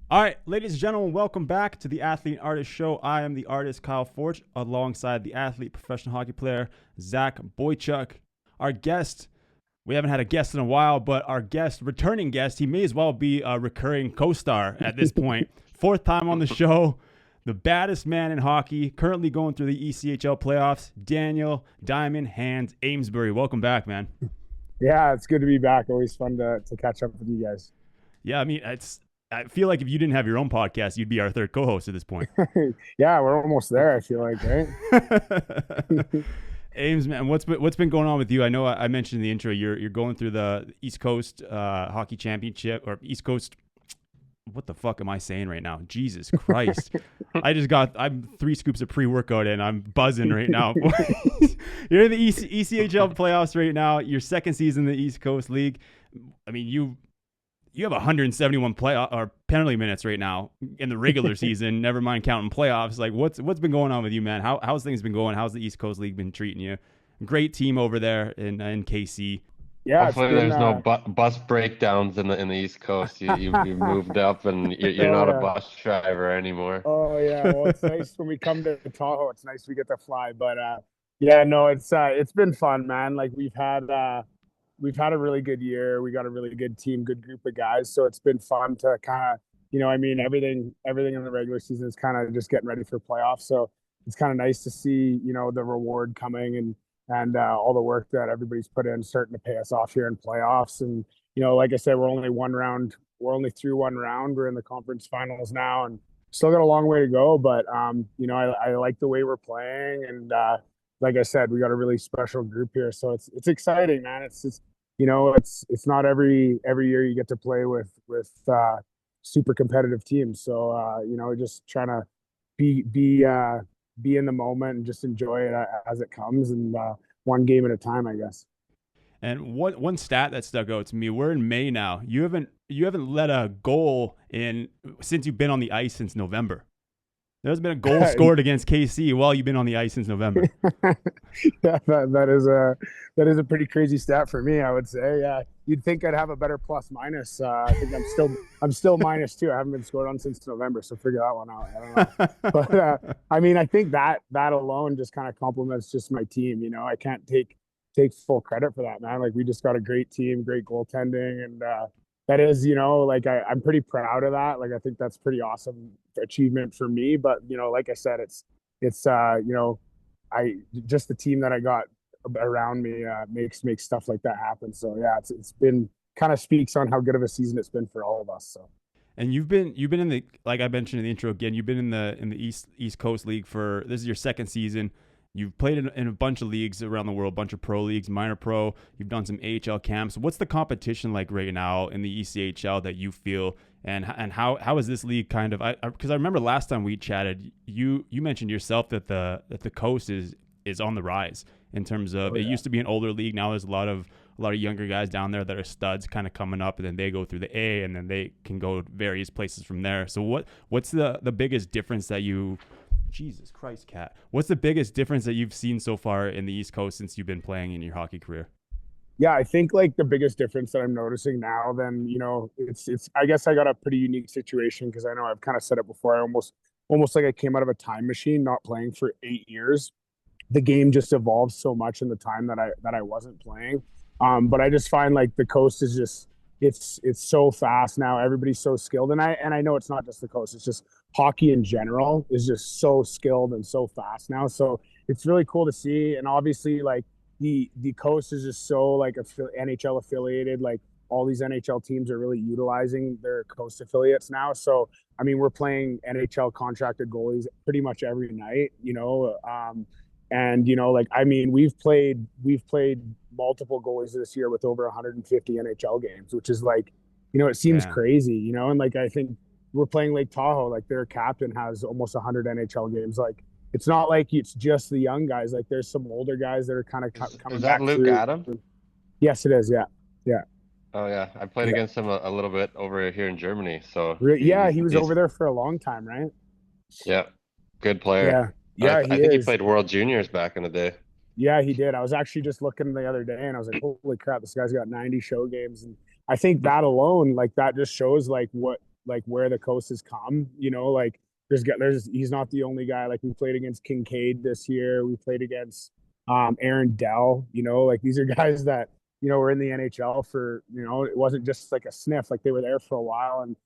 All right, ladies and gentlemen, welcome back to the Athlete Artist Show. I am the artist Kyle Forge, alongside the athlete professional hockey player Zach Boychuk. Our guest, we haven't had a guest in a while, but our guest, returning guest, he may as well be a recurring co-star at this point. Fourth time on the show, the baddest man in hockey, currently going through the ECHL playoffs, Daniel Diamond Hands Amesbury. Welcome back, man. Yeah, it's good to be back. Always fun to catch up with you guys. Yeah, I mean, I feel like if you didn't have your own podcast, you'd be our third co-host at this point. Yeah, we're almost there, I feel like, right? Ames, man, what's been going on with you? I know I mentioned in the intro you're going through the East Coast Hockey Championship, or East Coast. What the fuck am I saying right now? Jesus Christ! I'm 3 scoops of pre-workout and I'm buzzing right now. You're in the ECHL playoffs right now. Your second season in the East Coast League. I mean, you have 171 penalty minutes right now in the regular season. Never mind counting playoffs. Like, what's been going on with you, man? How's things been going? How's the East Coast League been treating you? Great team over there in KC. Yeah, Hopefully there's no bus breakdowns in the East Coast. You moved up and you're not a bus driver anymore. Oh yeah, well it's nice when we come to Tahoe. It's nice we get to fly, but yeah, no, it's been fun, man. Like we've had a really good year. We got a really good team, good group of guys. So it's been fun to kind of, I mean, everything in the regular season is kind of just getting ready for playoffs. So it's kind of nice to see, the reward coming and all the work that everybody's put in starting to pay us off here in playoffs. And, like I said, we're only through one round. We're in the conference finals now and still got a long way to go. But, I like the way we're playing. And, like I said, we got a really special group here. So it's exciting, man. It's just, it's not every year you get to play with super competitive teams. So, just trying to be in the moment and just enjoy it as it comes, and one game at a time, I guess. And one stat that stuck out to me: we're in May now. You haven't let a goal in since you've been on the ice since November. There's been a goal scored against KC while you've been on the ice since November. Yeah, that is a pretty crazy stat for me, I would say. Yeah, you'd think I'd have a better plus minus. I think I'm still -2. I haven't been scored on since November, so figure that one out. I don't know, but I mean, I think that alone just kind of compliments just my team. I can't take full credit for that, man. Like we just got a great team, great goaltending, and that is, like I'm pretty proud of that. Like I think that's pretty awesome achievement for me. But like I said, it's I just the team that I got around me makes stuff like that happen. So yeah, it's been kind of speaks on how good of a season it's been for all of us. So. And you've been in the, like I mentioned in the intro again, you've been in the East Coast League for, this is your second season. You've played in a bunch of leagues around the world, a bunch of pro leagues, minor pro. You've done some AHL camps. What's the competition like right now in the ECHL that you feel, and how is this league kind of? Because I remember last time we chatted, you mentioned yourself that the coast is on the rise in terms of it used to be an older league. Now there's a lot of younger guys down there that are studs kind of coming up, and then they go through the A, and then they can go various places from there. So what's the biggest difference that you? Jesus Christ, Cat. What's the biggest difference that you've seen so far in the East Coast since you've been playing in your hockey career? Yeah, I think like the biggest difference that I'm noticing now, then, it's I guess I got a pretty unique situation because I know I've kind of said it before. I almost like I came out of a time machine, not playing for 8 years. The game just evolved so much in the time that I wasn't playing. But I just find like the coast is just it's so fast now. Everybody's so skilled, and I know it's not just the coast. It's just hockey in general is just so skilled and so fast now. So it's really cool to see. And obviously, like the coast is just so like NHL affiliated. Like all these NHL teams are really utilizing their coast affiliates now. So I mean, we're playing NHL contracted goalies pretty much every night. And like I mean, we've played multiple goalies this year with over 150 NHL games, which is like, it seems crazy, and like I think we're playing Lake Tahoe, like their captain has almost 100 NHL games. Like it's not like it's just the young guys. Like there's some older guys that are kind of coming back. Is that Luke Adams? Yes, it is. Yeah. Oh yeah, I played against him a little bit over here in Germany. So he was over there for a long time, right? Yeah, good player. Yeah, I think he played World Juniors back in the day. Yeah, he did. I was actually just looking the other day, and I was like, "Holy crap! This guy's got 90 show games." And I think that alone, like that, just shows like what like where the coast has come, you know, like he's not the only guy. Like we played against Kincaid this year. We played against Aaron Dell, you know, like these are guys that, you know, were in the NHL for, you know, it wasn't just like a sniff, like they were there for a while. And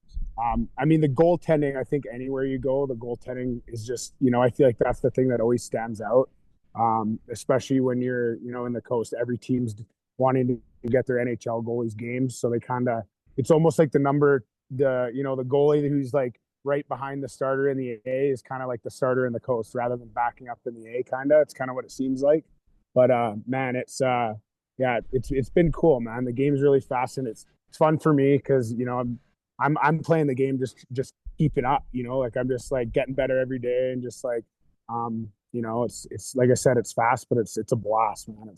I mean, the goaltending, I think anywhere you go, the goaltending is just, you know, I feel like that's the thing that always stands out. Especially when you're, you know, in the coast, every team's wanting to get their NHL goalies games. So they kind of, it's almost like the goalie who's like right behind the starter in the A is kind of like the starter in the coast rather than backing up in the A kind of. It's kind of what it seems like. But man, it's been cool, man. The game's really fast and it's fun for me because, you know, I'm playing the game just keeping up, you know, like I'm just like getting better every day and just like you know, it's like I said, it's fast, but it's a blast, man.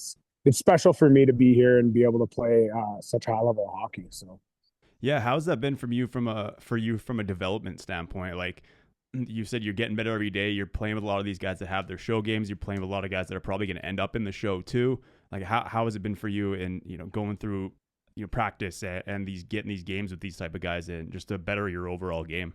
It's special for me to be here and be able to play such high level hockey. So Yeah, how's that been from you from a development standpoint? Like you said, you're getting better every day. You're playing with a lot of these guys that have their show games. You're playing with a lot of guys that are probably going to end up in the show too. Like how has it been for you in, you know, going through, you know, practice and getting these games with these type of guys and just to better your overall game?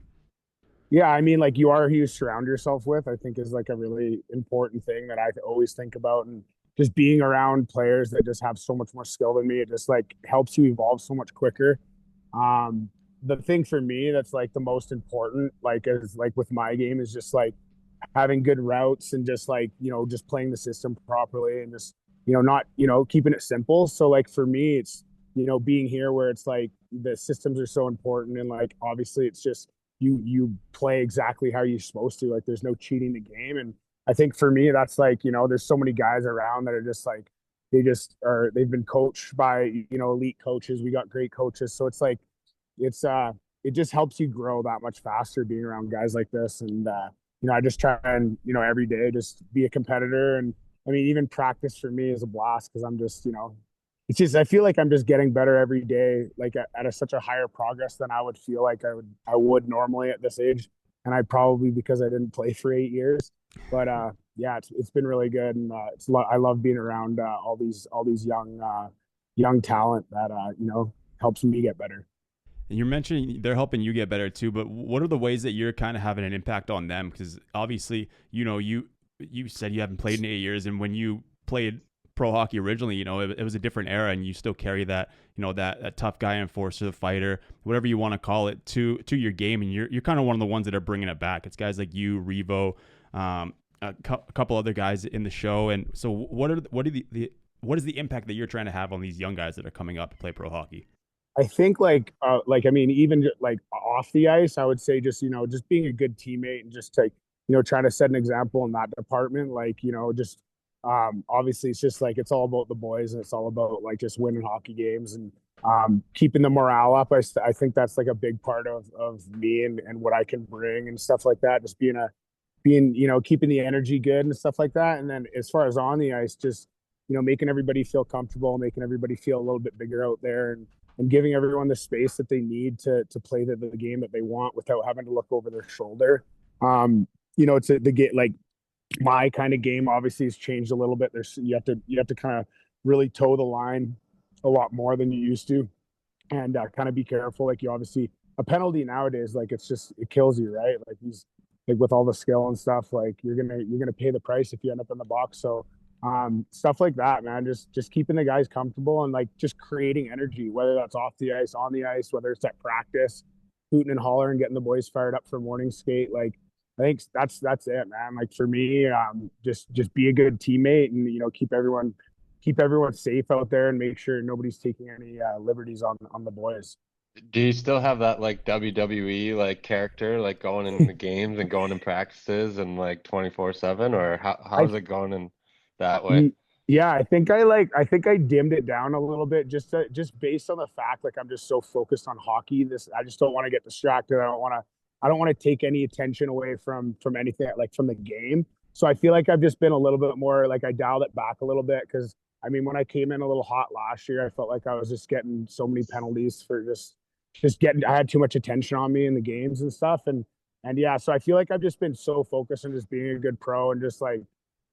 yeah, I mean, like you are who you surround yourself with, I think is like a really important thing that I always think about. And just being around players that just have so much more skill than me, it just like helps you evolve so much quicker. The thing for me that's like the most important, like is like with my game is just like having good routes and just like, you know, just playing the system properly and just, you know, not, you know, keeping it simple. So like for me, it's, you know, being here where it's like the systems are so important and like obviously it's just you play exactly how you're supposed to. Like there's no cheating the game. And I think for me, that's like, you know, there's so many guys around that are just like they've been coached by, you know, elite coaches. We got great coaches. So it's like it just helps you grow that much faster being around guys like this. And you know, I just try and, you know, every day just be a competitor. And I mean, even practice for me is a blast because I'm just, you know, it's just I feel like I'm just getting better every day, like at such a higher progress than I would feel like I would normally at this age. And I probably because I didn't play for 8 years. But yeah, it's been really good, and I love being around all these young talent that you know helps me get better. And you're mentioning they're helping you get better too, but what are the ways that you're kind of having an impact on them? Because obviously, you know, you said you haven't played in 8 years, and when you played pro hockey originally, you know, it was a different era, and you still carry that, you know, that tough guy enforcer, the fighter, whatever you want to call it, to your game, and you're kind of one of the ones that are bringing it back. It's guys like you, Revo, a couple other guys in the show, and so what is the impact that you're trying to have on these young guys that are coming up to play pro hockey? I think like I mean even like off the ice, I would say just you know just being a good teammate and just like you know trying to set an example in that department. Like you know just obviously it's just like it's all about the boys and it's all about like just winning hockey games and keeping the morale up. I think that's like a big part of me and what I can bring and stuff like that. Just being you know keeping the energy good and stuff like that. And then as far as on the ice, just you know making everybody feel comfortable, making everybody feel a little bit bigger out there and giving everyone the space that they need to play the game that they want without having to look over their shoulder. You know, it's the get like my kind of game obviously has changed a little bit. You have to kind of really toe the line a lot more than you used to, and kind of be careful. Like you obviously a penalty nowadays, like it kills you, right? Like he's like with all the skill and stuff, like you're gonna pay the price if you end up in the box. So stuff like that, man, just keeping the guys comfortable and like just creating energy, whether that's off the ice, on the ice, whether it's at practice, hooting and hollering, getting the boys fired up for morning skate. Like I think that's it, man. Like for me, just be a good teammate and you know keep everyone safe out there and make sure nobody's taking any liberties on the boys. Do you still have that like WWE like character, like going in the games and going in practices and like 24/7, or how's it going in that way? Yeah, I think I dimmed it down a little bit just based on the fact like I'm just so focused on hockey. I just don't want to get distracted. I don't want to take any attention away from anything like from the game. So I feel like I've just been a little bit more like I dialed it back a little bit because I mean when I came in a little hot last year, I felt like I was just getting so many penalties for just getting I had too much attention on me in the games and stuff and yeah, so I feel like I've just been so focused on just being a good pro and just like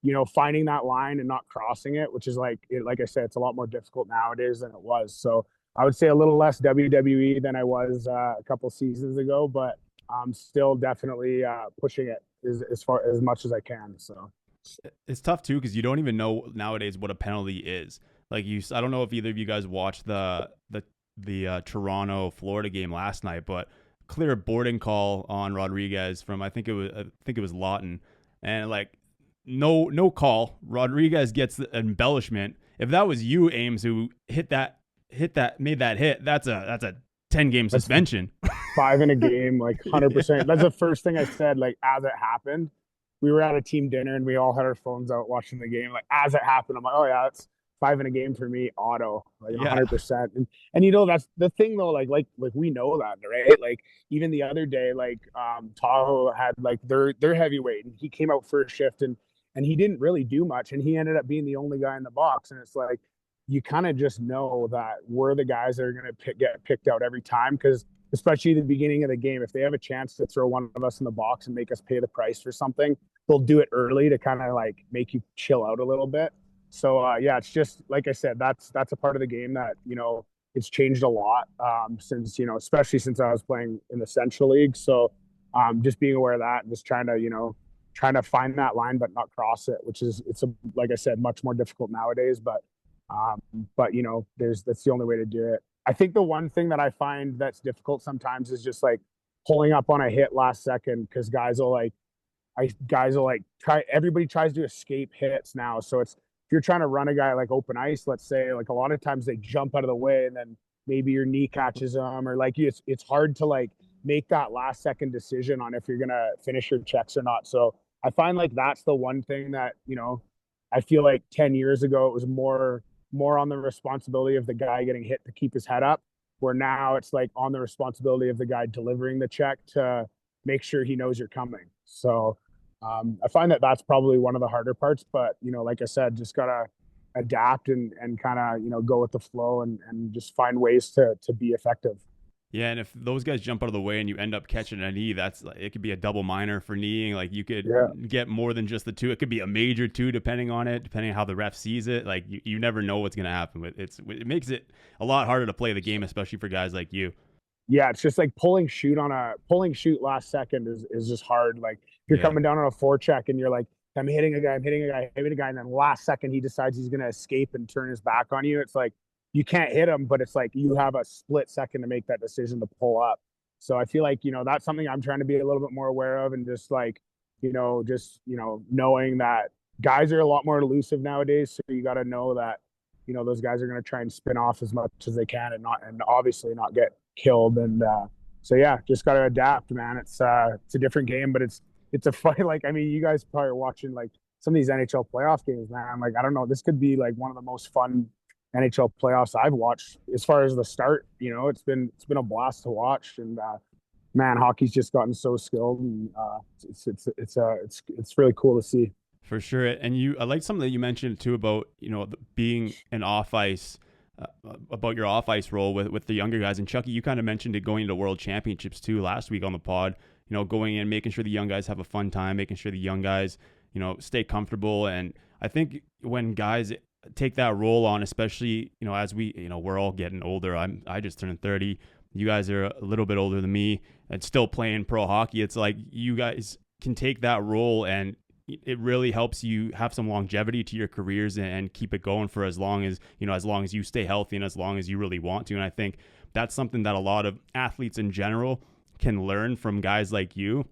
you know finding that line and not crossing it, which is like I said, it's a lot more difficult nowadays than it was. So I would say a little less WWE than I was a couple seasons ago, but I'm still definitely pushing it as far as much as I can. So It's tough too because you don't even know nowadays what a penalty is. Like I don't know if either of you guys watched the Toronto Florida game last night, but clear boarding call on Rodriguez from I think it was Lawton, and like no call. Rodriguez gets the embellishment. If that was you, Ames, who made that hit, that's a 10-game suspension. 5 in a game, like 100%. That's the first thing I said, like, as it happened. We were at a team dinner and we all had our phones out watching the game. Like, as it happened, I'm like, oh yeah, that's 5 in a game for me, auto, like 100%. And you know, that's the thing though, like we know that, right? Like even the other day, like Tahoe had like their heavyweight and he came out first shift and he didn't really do much and he ended up being the only guy in the box. And it's like, you kind of just know that we're the guys that are going to get picked out every time, because especially the beginning of the game, if they have a chance to throw one of us in the box and make us pay the price for something, they'll do it early to kind of like make you chill out a little bit. So yeah, it's just like I said, that's a part of the game that, you know, it's changed a lot since, you know, especially since I was playing in the Central League. So just being aware of that and just trying to find that line but not cross it, which is like I said, much more difficult nowadays. But you know, that's the only way to do it. I think the one thing that I find that's difficult sometimes is just like pulling up on a hit last second, because guys will try. Everybody tries to escape hits now, so it's if you're trying to run a guy like open ice, let's say, like a lot of times they jump out of the way and then maybe your knee catches them, or like it's hard to like make that last second decision on if you're gonna finish your checks or not. So I find like that's the one thing that, you know, I feel like 10 years ago it was more on the responsibility of the guy getting hit to keep his head up, where now it's like on the responsibility of the guy delivering the check to make sure he knows you're coming. So I find that that's probably one of the harder parts, but you know, like I said, just gotta adapt and kind of, you know, go with the flow and just find ways to be effective. Yeah, and if those guys jump out of the way and you end up catching a knee, it could be a double minor for kneeing. Like you could get more than just the 2. It could be a major 2, depending on how the ref sees it. Like you never know what's going to happen. It makes it a lot harder to play the game, especially for guys like you. Yeah, it's just like pulling shoot last second is just hard. Like if you're coming down on a forecheck and you're like, I'm hitting a guy, and then last second he decides he's going to escape and turn his back on you. It's like, you can't hit him, but it's like you have a split second to make that decision to pull up. So I feel like, you know, that's something I'm trying to be a little bit more aware of, and just like, you know, knowing that guys are a lot more elusive nowadays. So you got to know that, you know, those guys are going to try and spin off as much as they can and obviously not get killed. And so, yeah, just got to adapt, man. It's a different game, but it's a fight. Like, I mean, you guys probably are watching like some of these NHL playoff games, man. Like, I don't know, this could be like one of the most fun NHL playoffs I've watched as far as the start. You know, it's been a blast to watch, and man, hockey's just gotten so skilled, and it's really cool to see. For sure. And I like something that you mentioned too about, you know, being an off ice, about your off ice role with the younger guys. And Chucky, you kind of mentioned it going into World Championships too last week on the pod. You know, going in, making sure the young guys have a fun time, making sure the young guys, you know, stay comfortable. And I think when guys take that role on, especially, you know, as we, you know, we're all getting older. I just turned 30. You guys are a little bit older than me and still playing pro hockey. It's like you guys can take that role and it really helps you have some longevity to your careers and keep it going for as long as, you know, as long as you stay healthy and as long as you really want to. And I think that's something that a lot of athletes in general can learn from guys like you.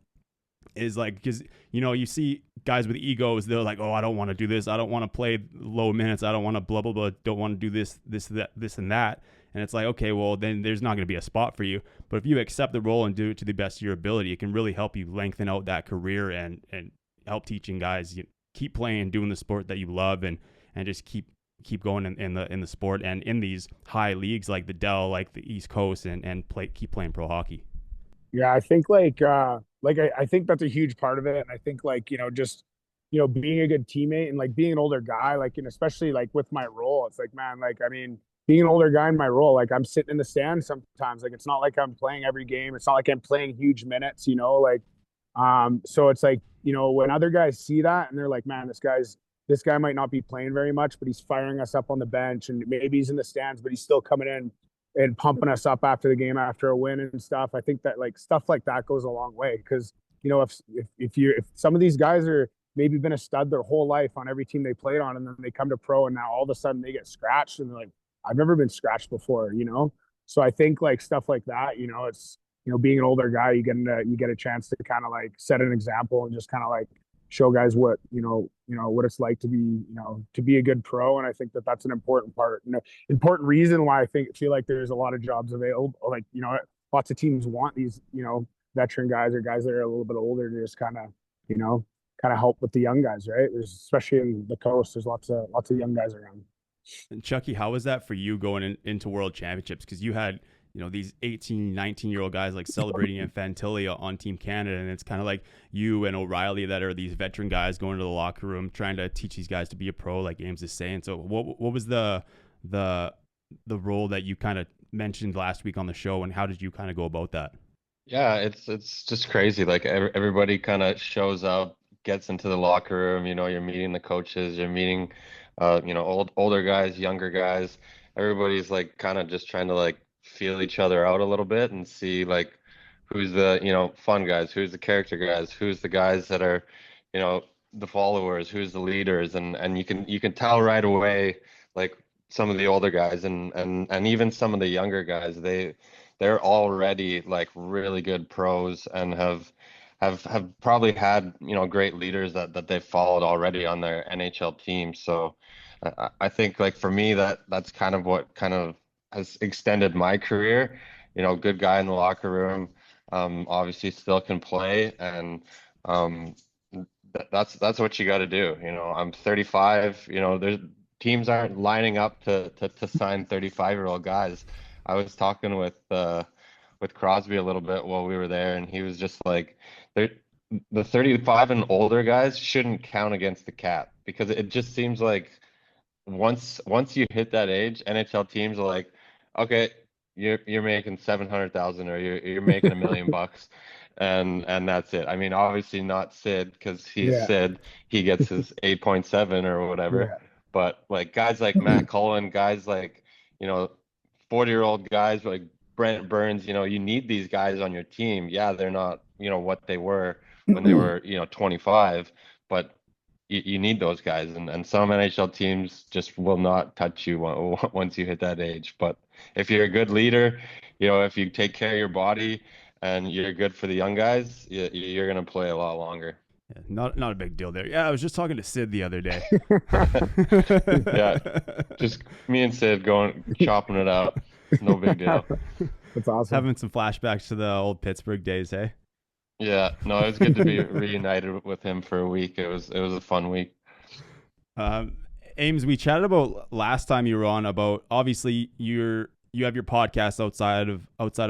Is like, because, you know, you see guys with egos, they're like, oh, I don't want to do this, I don't want to play low minutes, I don't want to blah blah blah, don't want to do this and that. And it's like, okay, well, then there's not going to be a spot for you. But if you accept the role and do it to the best of your ability, it can really help you lengthen out that career and help teaching guys, you keep playing, doing the sport that you love, and just keep going in the sport and in these high leagues like the Dell, like the East Coast, and keep playing pro hockey. Yeah, I think I think that's a huge part of it. And I think, like, you know, just, you know, being a good teammate and like being an older guy, like, and especially like with my role, it's like, man, like, I mean, being an older guy in my role, like I'm sitting in the stands sometimes, like, it's not like I'm playing every game. It's not like I'm playing huge minutes, you know, like, so it's like, you know, when other guys see that and they're like, man, this guy might not be playing very much, but he's firing us up on the bench, and maybe he's in the stands, but he's still coming in and pumping us up after the game after a win and stuff. I think that like stuff like that goes a long way because if some of these guys are maybe been a stud their whole life on every team they played on, and then they come to pro and now all of a sudden they get scratched and they're like, I've never been scratched before, So I think like stuff like that, it's being an older guy, you get a chance to kind of like set an example and just kind of like show guys what what it's like to be a good pro. And I think that that's an important part, important reason why I feel like there's a lot of jobs available. Like lots of teams want these veteran guys or guys that are a little bit older to just kind of help with the young guys, right? There's, especially in the coast, there's lots of young guys around. And Chucky, how was that for you going into World Championships? Because you had these 18, 19-year-old guys like celebrating in Fantilia on Team Canada, and it's kind of like you and O'Reilly that are these veteran guys going to the locker room trying to teach these guys to be a pro, like Ames is saying. So what was the role that you kind of mentioned last week on the show, and how did you kind of go about that? Yeah, it's just crazy. Like everybody kind of shows up, gets into the locker room. You're meeting the coaches, you're meeting, older guys, younger guys. Everybody's like kind of just trying to like feel each other out a little bit and see like who's the fun guys, who's the character guys, who's the guys that are, the followers, who's the leaders, and you can tell right away like some of the older guys and even some of the younger guys, they're already like really good pros and have probably had great leaders that they've followed already on their NHL team. So I think like for me that's kind of what kind of has extended my career. Good guy in the locker room, obviously still can play, and that's what you got to do. I'm 35. There's teams aren't lining up to sign 35-year-old guys. I was talking with Crosby a little bit while we were there, and he was just like, the 35 and older guys shouldn't count against the cap, because it just seems like once you hit that age, NHL teams are like, okay, you're making 700,000 or you're making $1 million, and that's it. I mean, obviously not Sid, because he's Yeah. Sid, he gets his 8.7 or whatever. Yeah. But like guys like Matt Cullen, guys like 40-year-old guys like Brent Burns, you need these guys on your team. Yeah, they're not what they were when they were 25, but you need those guys, and some NHL teams just will not touch you once you hit that age. But if you're a good leader, if you take care of your body and you're good for the young guys, you're gonna play a lot longer. Yeah, not a big deal there. Yeah, I was just talking to Sid the other day. Yeah, just me and Sid going chopping it up. No big deal. That's awesome. Having some flashbacks to the old Pittsburgh days, hey? Yeah, no, it was good to be reunited with him for a week. It was a fun week. Ames, we chatted about last time you were on about, obviously you have your podcast outside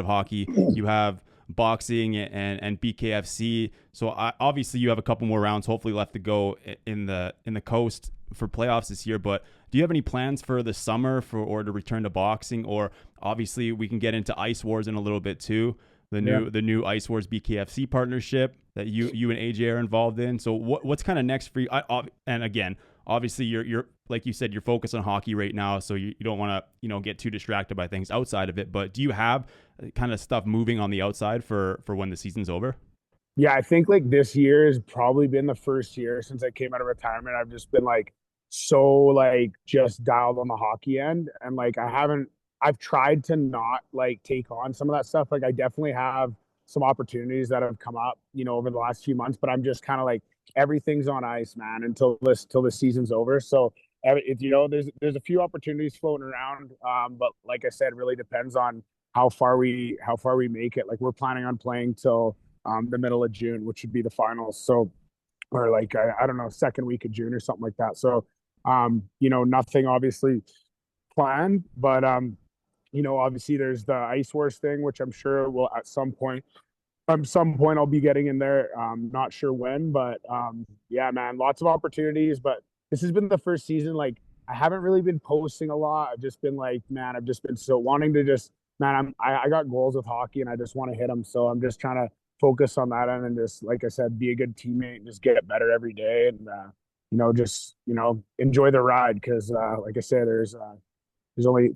of hockey. You have boxing and BKFC. So obviously you have a couple more rounds hopefully left to go in the coast for playoffs this year. But do you have any plans for the summer or to return to boxing? Or obviously we can get into Ice Wars in a little bit too. The new Ice Wars BKFC partnership that you and AJ are involved in. So what's kind of next for you? And again, obviously you're like you said, you're focused on hockey right now, so you don't want to get too distracted by things outside of it. But do you have kind of stuff moving on the outside for when the season's over? Yeah, I think like this year has probably been the first year since I came out of retirement. I've just been like so like just dialed on the hockey end, and like I've tried to not like take on some of that stuff. Like I definitely have some opportunities that have come up, over the last few months, but I'm just kind of like everything's on ice, man, until the season's over. So there's a few opportunities floating around, but like I said, it really depends on how far we make it. Like we're planning on playing till the middle of June, which would be the finals. So, or like I don't know, second week of June or something like that. So, nothing obviously planned, but obviously there's the Ice Wars thing, which I'm sure will at some point I'll be getting in there. Not sure when, but yeah, man, lots of opportunities. But this has been the first season. Like I haven't really been posting a lot. I've just been like, man, I've just been so wanting to just, man, I got goals with hockey and I just want to hit them. So I'm just trying to focus on that end and just, like I said, be a good teammate and just get better every day. And, just, enjoy the ride. Cause like I said, there's only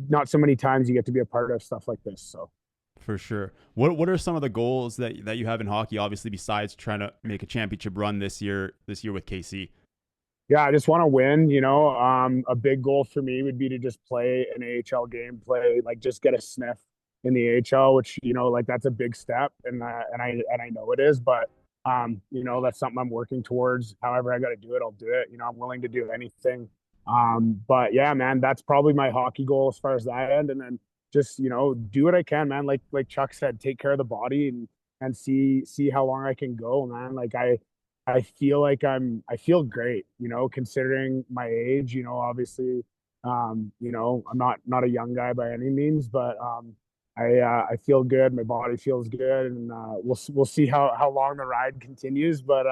not so many times you get to be a part of stuff like this. So. For sure. What are some of the goals that you have in hockey, obviously, besides trying to make a championship run this year with KC? Yeah, I just want to win, you know. A big goal for me would be to just play an AHL game, like just get a sniff in the AHL, which, you know, like that's a big step, and I know it is, but you know, that's something I'm working towards. However I got to do it, I'll do it. You know, I'm willing to do anything. But yeah, man, that's probably my hockey goal as far as that end, and then just, you know, do what I can, man. Like Chuck said, take care of the body and see how long I can go, man. Like I feel like I feel great, you know, considering my age, you know, obviously, you know, I'm not a young guy by any means, but I feel good. My body feels good, and we'll see how long the ride continues. But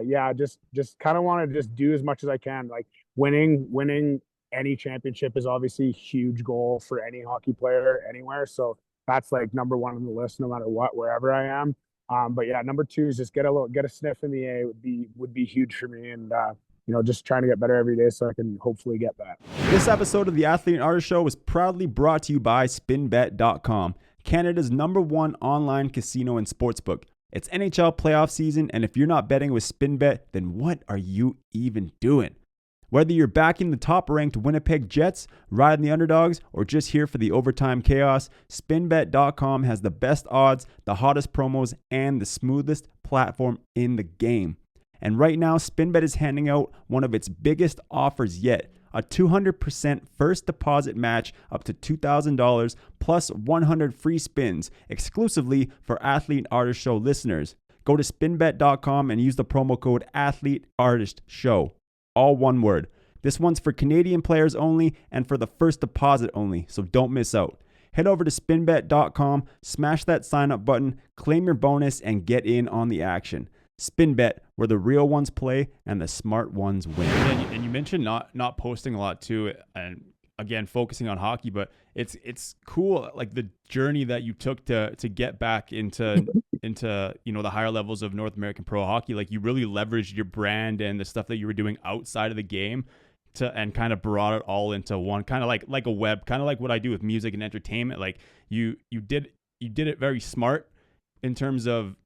yeah, just kind of want to just do as much as I can. Like winning any championship is obviously a huge goal for any hockey player anywhere. So that's like number one on the list, no matter what, wherever I am. But yeah, number two is just get a sniff in the A would be huge for me, and you know, just trying to get better every day so I can hopefully get that. This episode of the Athlete and Artist Show was proudly brought to you by SpinBet.com, Canada's #1 online casino and sportsbook. It's NHL playoff season, and if you're not betting with SpinBet, then what are you even doing? Whether you're backing the top-ranked Winnipeg Jets, riding the underdogs, or just here for the overtime chaos, SpinBet.com has the best odds, the hottest promos, and the smoothest platform in the game. And right now, SpinBet is handing out one of its biggest offers yet, a 200% first deposit match up to $2,000 plus 100 free spins exclusively for Athlete and Artist Show listeners. Go to SpinBet.com and use the promo code AthleteArtistShow. All one word. This one's for Canadian players only and for the first deposit only, so don't miss out. Head over to spinbet.com, smash that sign up button, claim your bonus, and get in on the action. SpinBet, where the real ones play and the smart ones win. And you mentioned not posting a lot too, and again focusing on hockey, but it's cool, like the journey that you took to get back into you know, the higher levels of North American pro hockey. Like you really leveraged your brand and the stuff that you were doing outside of the game and kind of brought it all into one, kind of like a web, kind of like what I do with music and entertainment. Like you did it very smart in terms of,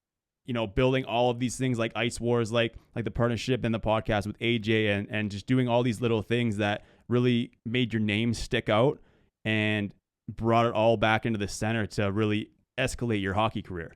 you know, building all of these things like Ice Wars, like the partnership and the podcast with AJ, and just doing all these little things that really made your name stick out and brought it all back into the center to really escalate your hockey career.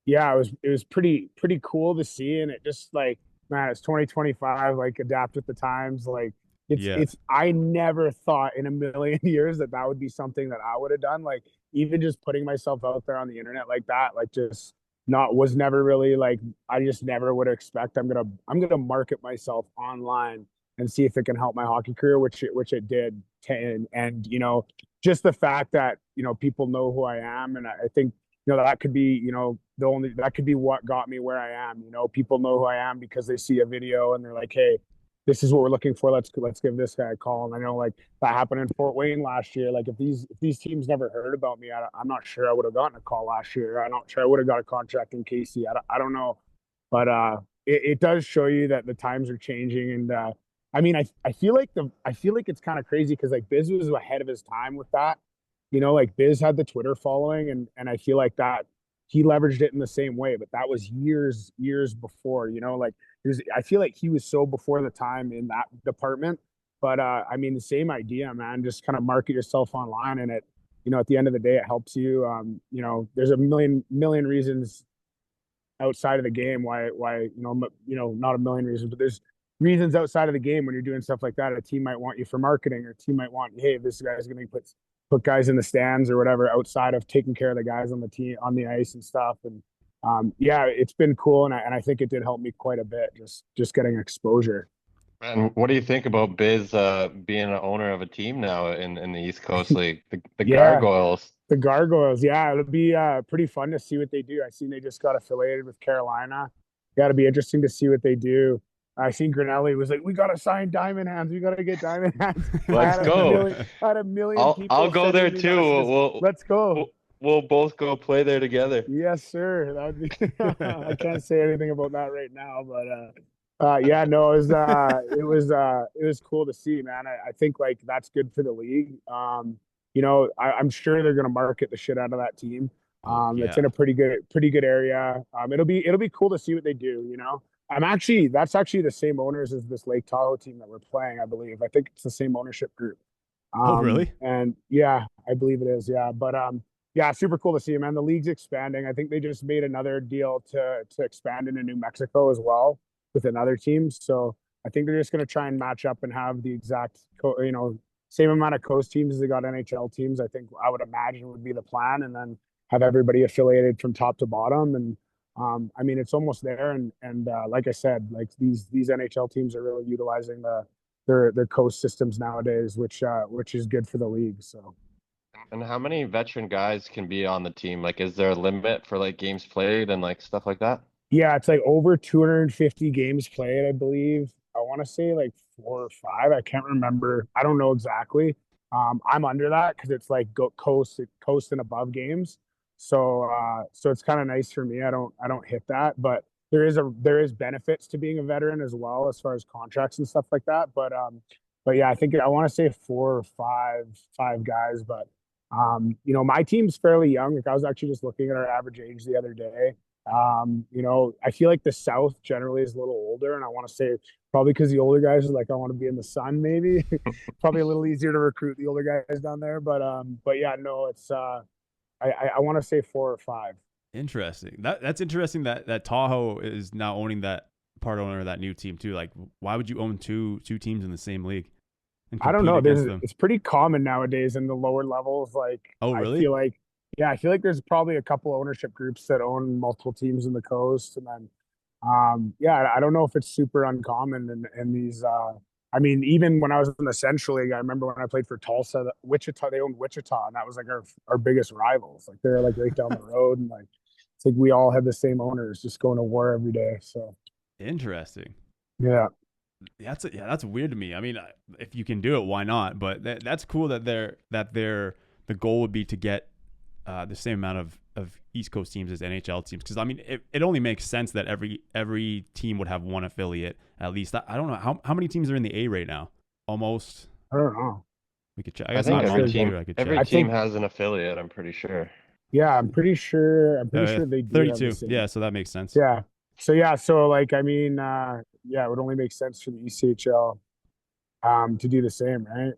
Yeah, it was pretty cool to see, and it just like, man, it's 2025, like adapt with the times. Like it's I never thought in a million years that would be something that I would have done. Like even just putting myself out there on the internet like that, like just was never really like, I just never would expect I'm gonna market myself online and see if it can help my hockey career, which it did. And you know, just the fact that, you know, people know who I am, and I think, you know, that could be, you know, that could be what got me where I am. You know, people know who I am because they see a video and they're like, hey, this is what we're looking for. Let's give this guy a call. And I know like that happened in Fort Wayne last year. Like if these teams never heard about me, I'm not sure I would have gotten a call last year. I'm not sure I would have got a contract in KC. I don't know, but it does show you that the times are changing. And I mean, I feel like it's kind of crazy because like Biz was ahead of his time with that. You know, like Biz had the Twitter following, and I feel like that he leveraged it in the same way, but that was years before. You know, like I feel like he was so before the time in that department. But I mean, the same idea, man. Just kind of market yourself online, and it, you know, at the end of the day, it helps you. You know, there's a million reasons outside of the game why you know, not a million reasons, but there's reasons outside of the game when you're doing stuff like that. A team might want you for marketing, or a team might want, hey, this guy's going to put guys in the stands or whatever, outside of taking care of the guys on the team, on the ice and stuff. And yeah, it's been cool, and I think it did help me quite a bit, just getting exposure. And what do you think about Biz being an owner of a team now in the East Coast League, the Gargoyles? The Gargoyles, yeah, it'll be pretty fun to see what they do. I seen they just got affiliated with Carolina. Got to be interesting to see what they do. I seen Grinelli was like, we got to sign Diamond Hands. We got to get Diamond Hands. Let's go. I had a million people. I'll go there too. Let's go. We'll both go play there together. Yes, sir. That would be. I can't say anything about that right now, but Yeah, no, it was cool to see, man. I think like that's good for the league. I'm sure they're gonna market the shit out of that team. Oh It's yeah. in a pretty good area. It'll be cool to see what they do. That's actually the same owners as this Lake Tahoe team that we're playing, I believe. I think it's the same ownership group. Oh really? And yeah, I believe it is. Yeah, but yeah, super cool to see, man. The league's expanding. I think they just made another deal to expand into New Mexico as well with another team. So I think they're just going to try and match up and have the exact, same amount of coast teams as they got NHL teams. I would imagine would be the plan, and then have everybody affiliated from top to bottom. And I mean, it's almost there. And like I said, like these NHL teams are really utilizing their coast systems nowadays, which is good for the league. So. And how many veteran guys can be on the team? Like, is there a limit for like games played and like stuff like that? Yeah, it's like over 250 games played, I believe. I want to say like 4 or 5. I can't remember. I don't know exactly. I'm under that because it's like coast and above games. So it's kind of nice for me. I don't hit that, but there is benefits to being a veteran as well as far as contracts and stuff like that. But yeah, I think I want to say 4 or 5 guys, but my team's fairly young. Like I was actually just looking at our average age the other day. I feel like the South generally is a little older, and I want to say probably because the older guys are like, I want to be in the sun, maybe. Probably a little easier to recruit the older guys down there. But yeah, no, it's I want to say 4 or 5. Interesting. That's interesting that Tahoe is now owning that part owner of that new team too. Like, why would you own two teams in the same league and I don't compete know. against them? It's pretty common nowadays in the lower levels. Like Oh, I really? feel like, yeah, I feel like there's probably a couple ownership groups that own multiple teams in the coast, and then yeah, I don't know if it's super uncommon in these. I mean, even when I was in the Central League, I remember when I played for Tulsa, Wichita, they owned Wichita, and that was like our biggest rivals. Like they're like right down the road, and like it's like we all had the same owners, just going to war every day. So Interesting. yeah. That's weird to me. I mean, if you can do it, why not? But that's cool that the goal would be to get the same amount of East Coast teams as NHL teams. Because I mean, it only makes sense that every team would have one affiliate at least. I don't know how many teams are in the A right now. Almost. I don't know. We could check. I I guess think I'm Not not sure. sure. I could check. every I team think has an affiliate, I'm pretty sure. yeah, I'm pretty sure. I'm pretty sure they do have the 32. same. Yeah, so that makes sense. Yeah. So like I mean, yeah, it would only make sense for the ECHL to do the same, right?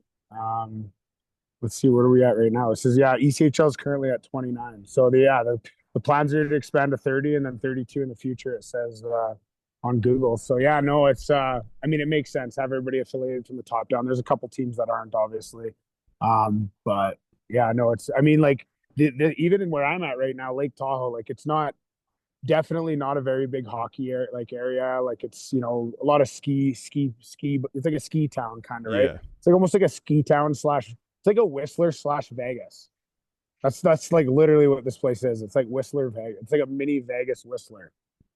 Let's see, where are we at right now? It says yeah, ECHL is currently at 29. So the plans are to expand to 30 and then 32 in the future. It says on Google. So yeah, no, it's I mean it makes sense. Have everybody affiliated from the top down. There's a couple teams that aren't obviously, but yeah, no, it's I mean like even in where I'm at right now, Lake Tahoe, like it's not definitely not a very big hockey area. Like it's a lot of ski. It's like a ski town kind of, right? Yeah. It's like almost like a ski town slash. It's like a Whistler slash Vegas. That's like literally what this place is. It's like Whistler Vegas. It's like a mini Vegas Whistler,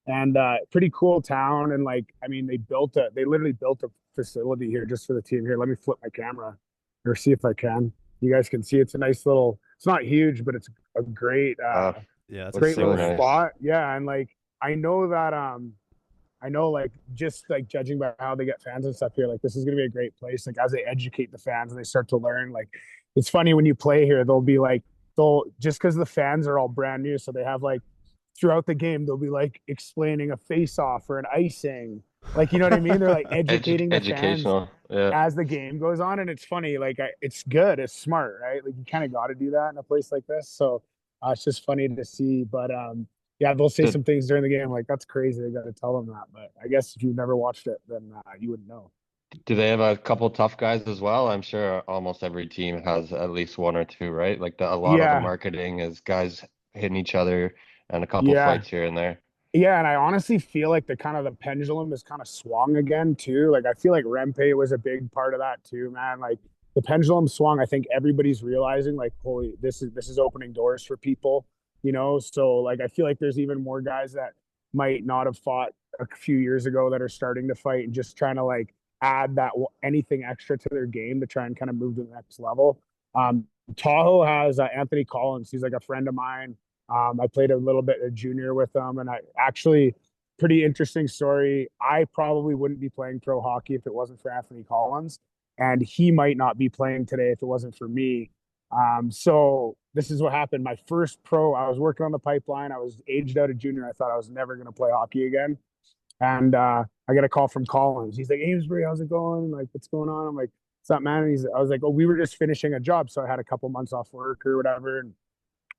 and pretty cool town. And like I mean, they literally built a facility here just for the team. Here, let me flip my camera or see if I can. You guys can see it's a nice little. It's not huge, but it's a great Yeah, that's Looks great really little nice. spot. Yeah, and like I know that I know like just like judging by how they get fans and stuff here, like this is gonna be a great place. Like as they educate the fans and they start to learn, like it's funny when you play here, they'll just because the fans are all brand new, so they have like throughout the game they'll be like explaining a face off or an icing. Like you know what I mean? They're like educating the fans Educational. Yeah. as the game goes on, and it's funny. Like it's good, it's smart, right? Like you kind of got to do that in a place like this. So it's just funny to see. But yeah, they'll say Did, some things during the game like that's crazy. They got to tell them that. But I guess if you've never watched it, then you wouldn't know. do they have a couple tough guys as well? I'm sure almost every team has at least one or two, right? Like a lot of the Yeah, marketing is guys hitting each other and a couple yeah, fights here and there. yeah. And I honestly feel like the pendulum is kind of swung again too. Like I feel like Rempe was a big part of that too, man. Like the pendulum swung. I think everybody's realizing like, holy, this is opening doors for people. So like I feel like there's even more guys that might not have fought a few years ago that are starting to fight and just trying to like add that anything extra to their game to try and kind of move to the next level. Tahoe has Anthony Collins. He's like a friend of mine. I played a little bit of junior with him, and I actually pretty interesting story. I probably wouldn't be playing pro hockey if it wasn't for Anthony Collins, and he might not be playing today if it wasn't for me. So this is what happened. My first pro, I was working on the pipeline. I was aged out of junior. I thought I was never going to play hockey again. And I get a call from Collins. He's like, Amesbury, how's it going? Like, what's going on? I'm like, what's up, man? And I was like, oh, we were just finishing a job. So I had a couple months off work or whatever.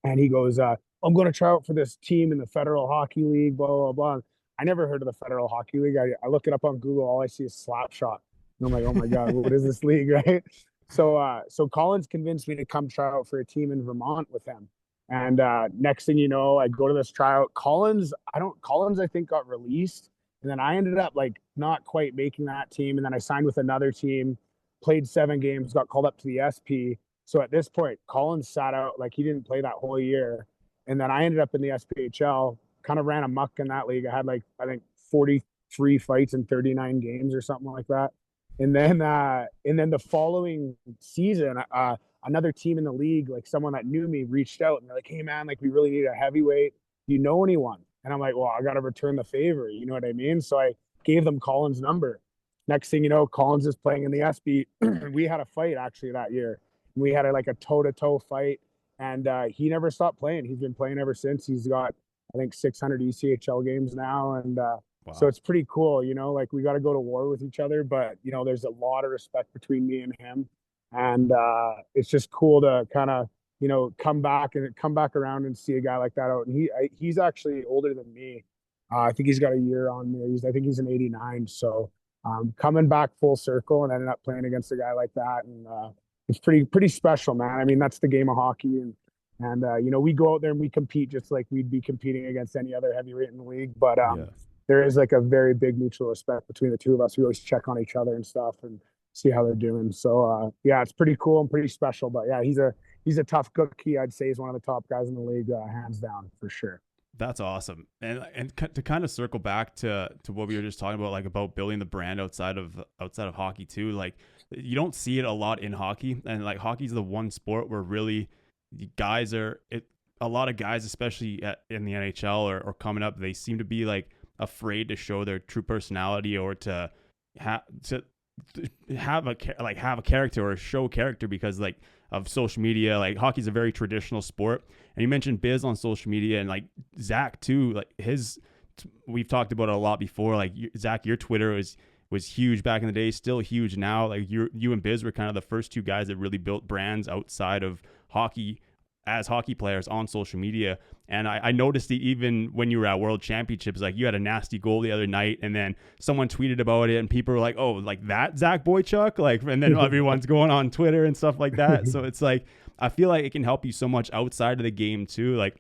And he goes, I'm going to try out for this team in the Federal Hockey League, blah, blah, blah. I never heard of the Federal Hockey League. I look it up on Google. All I see is Slapshot. And I'm like, oh my God, what is this league, right? So Collins convinced me to come try out for a team in Vermont with him. And next thing you know, I go to this tryout. Collins, I think got released. And then I ended up like not quite making that team. And then I signed with another team, played 7 games, got called up to the SP. So at this point, Collins sat out, like he didn't play that whole year. And then I ended up in the SPHL, kind of ran amok in that league. I had like, I think 43 fights in 39 games or something like that. And then the following season, another team in the league, like someone that knew me, reached out and they're like, hey man, like we really need a heavyweight. Do you know anyone? And I'm like, well, I got to return the favor. You know what I mean? So I gave them Collins' number. Next thing you know, Collins is playing in the SB. We had a fight actually that year. We had like a toe-to-toe fight, and he never stopped playing. He's been playing ever since. He's got, I think, 600 ECHL games now. And wow. So it's pretty cool, you know, like we got to go to war with each other, but, you know, there's a lot of respect between me and him. And it's just cool to kind of, you know, come back around and see a guy like that out. And he's actually older than me. I think he's got a year on me. I think he's an 89. So coming back full circle and ended up playing against a guy like that. And it's pretty special, man. I mean, that's the game of hockey. And you know, we go out there and we compete just like we'd be competing against any other heavyweight in the league. But there is like a very big mutual respect between the two of us. We always check on each other and stuff and see how they're doing. So yeah, it's pretty cool and pretty special. But yeah, he's a tough cookie. I'd say he's one of the top guys in the league, hands down, for sure. That's awesome. And to kind of circle back to what we were just talking about, like about building the brand outside of hockey too. Like you don't see it a lot in hockey, and like hockey's the one sport where really a lot of guys, especially in the NHL or coming up, they seem to be like afraid to show their true personality or to have a character or show character because like of social media. Like hockey's a very traditional sport, and you mentioned Biz on social media, and like Zach too. Like we've talked about it a lot before. Like Zach, your Twitter was huge back in the day, still huge now. Like you and Biz were kind of the first two guys that really built brands outside of hockey as hockey players on social media. And I noticed it even when you were at World Championships, like you had a nasty goal the other night, and then someone tweeted about it and people were like, oh, like that Zach Boychuk? Like, and then everyone's going on Twitter and stuff like that. So it's like, I feel like it can help you so much outside of the game too. Like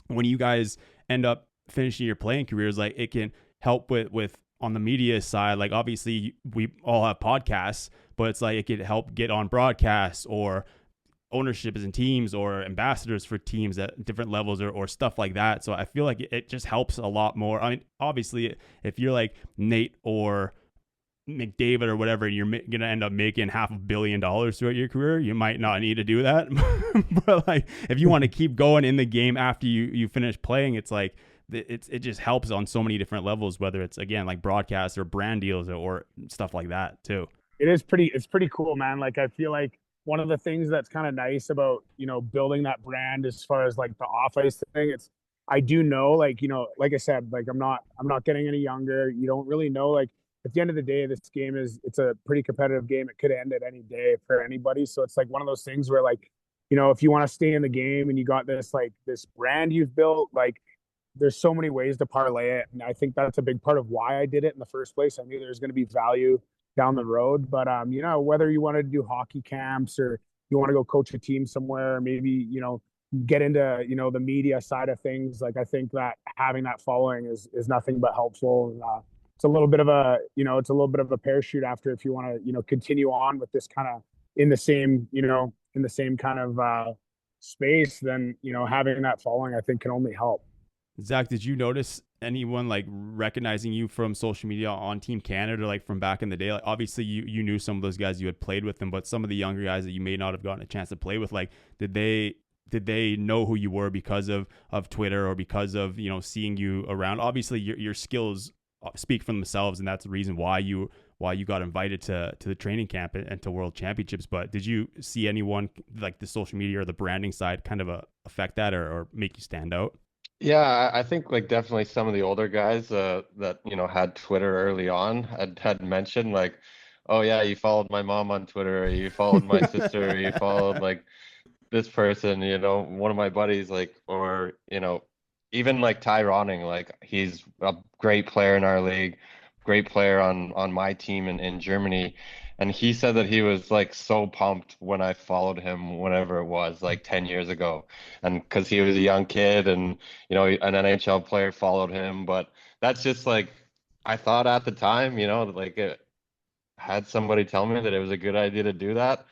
when you guys end up finishing your playing careers, like it can help with on the media side. Like obviously we all have podcasts, but it's like it could help get on broadcasts or ownerships and teams or ambassadors for teams at different levels or stuff like that. So I feel like it just helps a lot more. I mean, obviously if you're like Nate or McDavid or whatever, and you're going to end up making $500 million throughout your career, you might not need to do that. But like, if you want to keep going in the game after you finish playing, it's like, it just helps on so many different levels, whether it's again, like broadcasts or brand deals or stuff like that too. It's pretty cool, man. Like, I feel like one of the things that's kind of nice about, you know, building that brand as far as like the off ice thing, I do know, like, you know, like I said, like I'm not getting any younger. You don't really know, like at the end of the day, this game it's a pretty competitive game. It could end at any day for anybody. So it's like one of those things where like, you know, if you want to stay in the game and you got this brand you've built, like there's so many ways to parlay it. And I think that's a big part of why I did it in the first place. I knew there's going to be value down the road, but you know, whether you want to do hockey camps or you want to go coach a team somewhere, or maybe, you know, get into, you know, the media side of things, like I think that having that following is nothing but helpful. And it's a little bit of a parachute after, if you want to, you know, continue on with this kind of in the same kind of space, then, you know, having that following I think can only help. Zach, did you notice anyone like recognizing you from social media on Team Canada, like from back in the day? Like obviously you knew some of those guys, you had played with them, but some of the younger guys that you may not have gotten a chance to play with, like did they did they know who you were because of Twitter or because of, you know, seeing you around? Obviously your skills speak for themselves, and that's the reason why you got invited to the training camp and to World Championships. But did you see anyone, like the social media or the branding side, kind of affect that or make you stand out? Yeah, I think like definitely some of the older guys that you know had Twitter early on had mentioned like, oh yeah, you followed my mom on Twitter, or you followed my sister, or you followed like this person, you know, one of my buddies, like, or you know, even like Tyroning, like he's a great player in our league, great player on my team in Germany. And he said that he was like so pumped when I followed him whenever it was like 10 years ago. And because he was a young kid and, you know, an NHL player followed him. But that's just like, I thought at the time, you know, like had somebody tell me that it was a good idea to do that.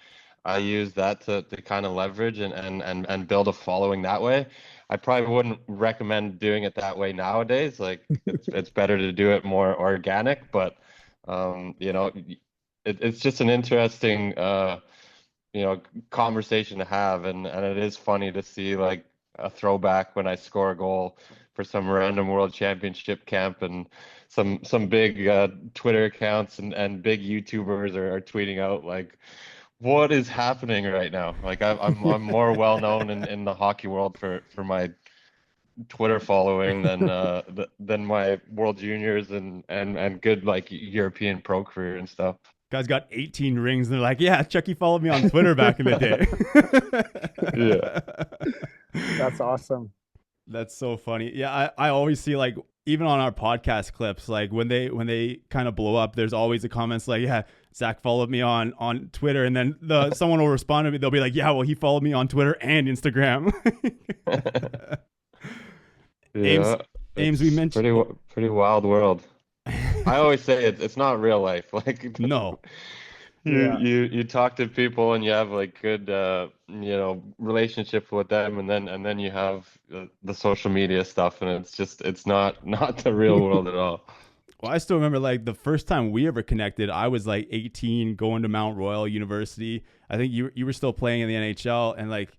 I used that to kind of leverage and build a following that way. I probably wouldn't recommend doing it that way nowadays. Like it's better to do it more organic, but you know, it's just an interesting you know, conversation to have, and it is funny to see like a throwback when I score a goal for some random World Championship camp, and some big Twitter accounts and big YouTubers are tweeting out like, what is happening right now? Like I'm more well known in the hockey world for my Twitter following than my World Juniors and good like European pro career and stuff. Guy's got 18 rings, and they're like, yeah, Chucky followed me on Twitter back in the day. Yeah. That's awesome. That's so funny. Yeah, I always see, like, even on our podcast clips, like when they kind of blow up, there's always the comments like, yeah, Zach followed me on Twitter, and then someone will respond to me. They'll be like, yeah, well, he followed me on Twitter and Instagram. Yeah, Ames, we it's mentioned pretty wild world. I always say it's not real life. Like no. Yeah. you talk to people and you have like good you know relationship with them, and then you have the social media stuff, and it's not the real world at all. Well, I still remember like the first time we ever connected, I was like 18 going to Mount Royal University. I think you were still playing in the NHL, and like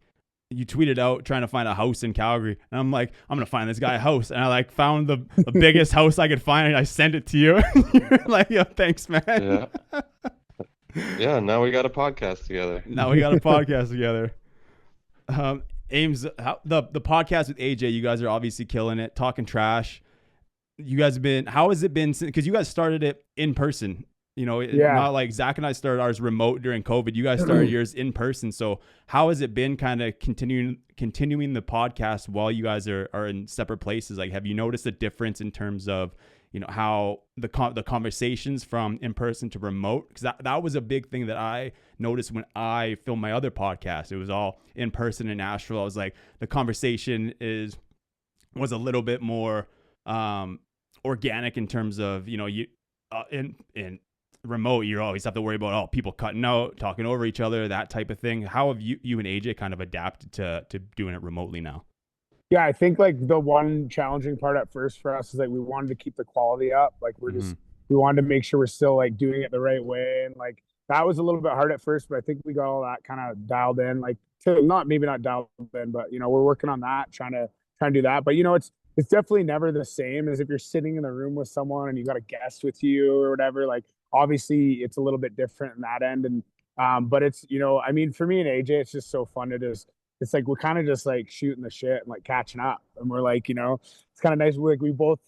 you tweeted out trying to find a house in Calgary. And I'm like, I'm going to find this guy a house. And I like found the biggest house I could find, and I sent it to you. You're like, yo, thanks, man. Yeah. Yeah, now we got a podcast together. Ames, the podcast with AJ, you guys are obviously killing it, talking trash. You guys have been, how has it been since, because you guys started it in person, you know, not like Zach and I started ours remote during COVID. You guys started yours in person. So how has it been kind of continuing the podcast while you guys are in separate places? Like, have you noticed a difference in terms of, you know, how the conversations from in person to remote? Because that was a big thing that I noticed when I filmed my other podcast. It was all in person in Nashville. I was like, the conversation was a little bit more organic in terms of, you know, you in remote, you always have to worry about people cutting out, talking over each other, that type of thing. How have you and AJ kind of adapted to doing it remotely now? Yeah, I think like the one challenging part at first for us is like we wanted to keep the quality up. Like we wanted to make sure we're still like doing it the right way, and like that was a little bit hard at first, but I think we got all that kind of dialed in. Like maybe not dialed in, but you know, we're working on that, trying to do that. But you know, it's definitely never the same as if you're sitting in the room with someone and you got a guest with you or whatever. Like obviously it's a little bit different in that end. And but it's, you know, I mean, for me and AJ, it's just so fun to just, it's like we're kind of just like shooting the shit and like catching up. And we're like, you know, it's kind of nice. Like we both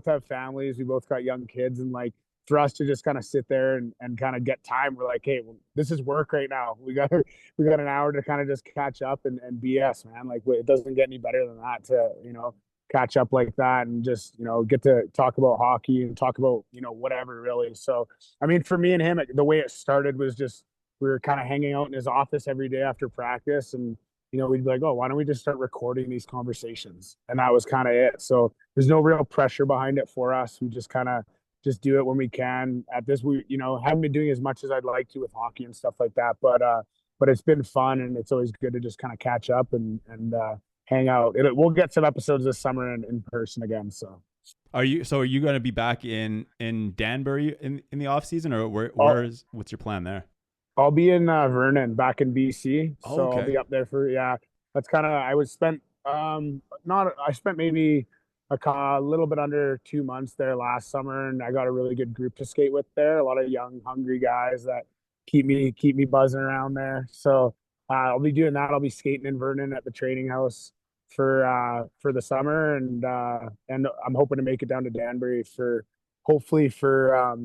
have families, we both got young kids, and like for us to just kind of sit there and kind of get time, we're like, hey, well, this is work right now. We got an hour to kind of just catch up and BS, man. Like it doesn't get any better than that to, you know, catch up like that and just, you know, get to talk about hockey and talk about, you know, whatever really. So, I mean, for me and him, the way it started was just, we were kind of hanging out in his office every day after practice, and, you know, we'd be like, oh, why don't we just start recording these conversations? And that was kind of it. So there's no real pressure behind it for us. We just kind of just do it when we can. At this, we, you know, haven't been doing as much as I'd like to with hockey and stuff like that. But it's been fun, and it's always good to just kind of catch up and hang out. We'll get some episodes this summer in person again. So are you going to be back in Danbury in the off season, or what's your plan there? I'll be in Vernon, back in BC. So okay. I'll be up there for that's kind of, I was spent, not, I spent maybe a little bit under 2 months there last summer, and I got a really good group to skate with there. A lot of young, hungry guys that keep me buzzing around there. So I'll be doing that. I'll be skating in Vernon at the training house for the summer, and I'm hoping to make it down to Danbury for hopefully for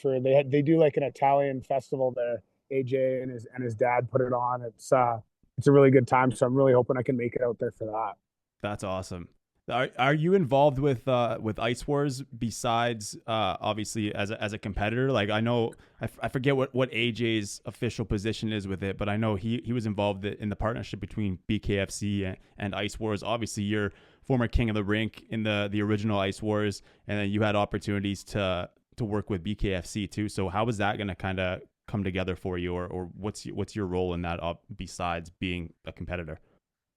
they do like an Italian festival there. AJ and his dad put it on. It's a really good time, so I'm really hoping I can make it out there for that. That's awesome. Are you involved with Ice Wars besides obviously as a competitor? Like I know I forget what AJ's official position is with it, but I know he was involved in the partnership between BKFC and Ice Wars. Obviously, you're former king of the rink in the original Ice Wars, and then you had opportunities to work with BKFC too. So how is that going to kind of come together for you, or what's your role in that besides being a competitor?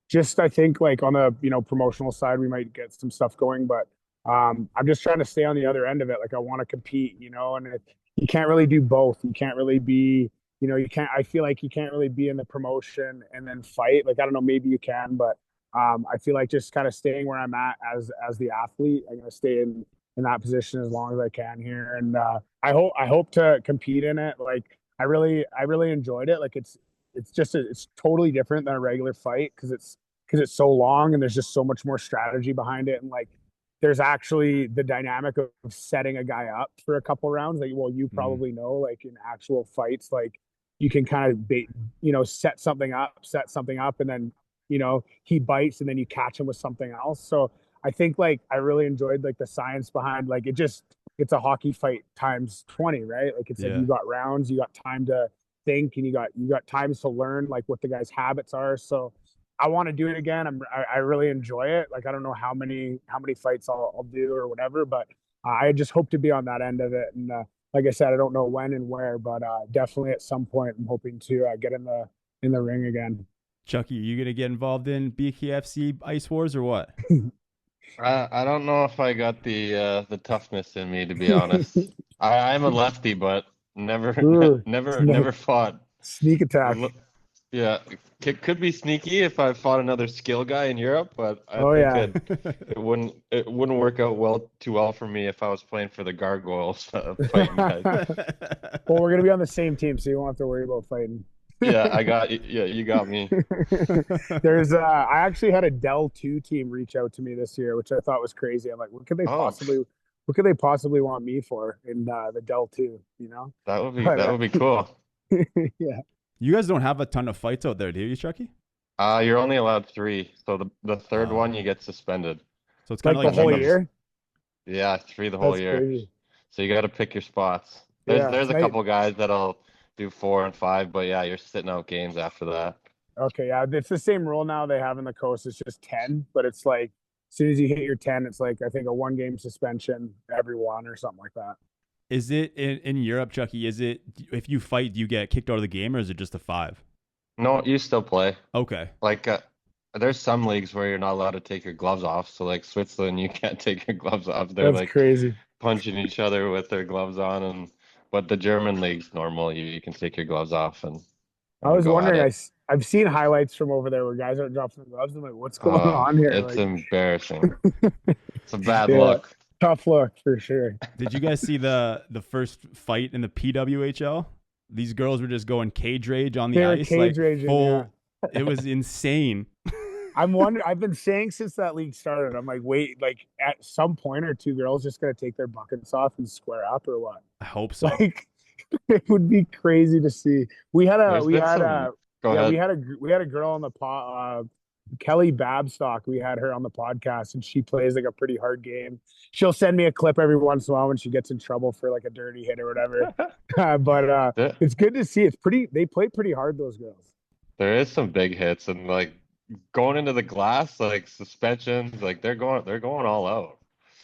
Just I think like on the promotional side we might get some stuff going, but I'm just trying to stay on the other end of it. Like I want to compete, and you can't really do both. You can't really be, you can't. I feel like you can't really be in the promotion and then fight. Like I don't know, maybe you can, but I feel like just kind of staying where I'm at as the athlete. I'm gonna stay in that position as long as I can here, and I hope to compete in it. Like I really enjoyed it. Like it's totally different than a regular fight because it's so long and there's just so much more strategy behind it, and like there's actually the dynamic of setting a guy up for a couple rounds. Like, well, you probably know, like in actual fights, like you can kind of set something up, and then he bites and then you catch him with something else. So I think like I really enjoyed like the science behind like it's a hockey fight times 20, right? Like it's like you got rounds, you got time to think, and you got times to learn like what the guy's habits are. So I want to do it again. I really enjoy it. Like I don't know how many fights I'll do or whatever, but I just hope to be on that end of it. And like I said, I don't know when and where, but definitely at some point I'm hoping to get in the ring again. Chucky, are you gonna get involved in BKFC Ice Wars or what? I don't know if I got the toughness in me, to be honest. I'm a lefty, but never Ooh, never fought. Sneak attack. Yeah, it could be sneaky if I fought another skill guy in Europe, but I think it wouldn't work out too well for me if I was playing for the Gargoyles fighting guys. Well, we're gonna be on the same team, so you won't have to worry about fighting. Yeah, you got me. I actually had a Dell 2 team reach out to me this year, which I thought was crazy. I'm like, what could they possibly want me for in the Dell 2, That would be cool. Yeah. You guys don't have a ton of fights out there, do you, Chucky? You're only allowed 3. So the third one you get suspended. So it's kind of like the whole year? Yeah, 3 the whole That's year. crazy. So you got to pick your spots. There's a couple guys that'll do 4 and 5, but yeah, you're sitting out games after that. Okay, yeah, it's the same rule now they have in the coast. It's just 10, but it's like as soon as you hit your 10, it's like I think a 1-game suspension every one or something like that. Is it in Europe, Chucky? Is it if you fight, do you get kicked out of the game, or is it just a 5? No, you still play. Okay. Like there's some leagues where you're not allowed to take your gloves off. So like Switzerland, you can't take your gloves off. They're That's like crazy. punching each other with their gloves on, but the German league's normal. You can take your gloves off and I was wondering. I've seen highlights from over there where guys aren't dropping the gloves. I'm like, what's going on here? It's like, embarrassing. It's a bad look. Tough look for sure. Did you guys see the first fight in the PWHL? These girls were just going cage rage on the ice, cage raging, full. It was insane. I'm wondering. I've been saying since that league started. I'm like, wait, like at some point are 2 girls just gonna take their buckets off and square up or what? I hope so. Like, it would be crazy to see. We had a girl on the pod, Kelly Babstock. We had her on the podcast, and she plays like a pretty hard game. She'll send me a clip every once in a while when she gets in trouble for like a dirty hit or whatever. But it's good to see. They play pretty hard, those girls. There is some big hits, and like going into the glass, like suspensions, like they're going all out.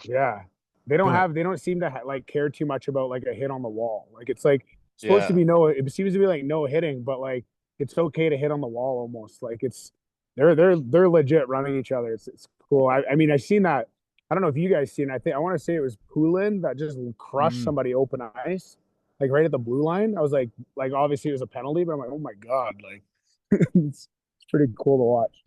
Yeah. They don't seem to like care too much about like a hit on the wall. Like it's like supposed to be it seems to be like no hitting, but like it's okay to hit on the wall almost. Like they're legit running each other. It's cool. I mean, I've seen that. I don't know if you guys seen it. I want to say it was Poulin that just crushed somebody open ice, like right at the blue line. I was like obviously it was a penalty, but I'm like, oh my God, like it's pretty cool to watch.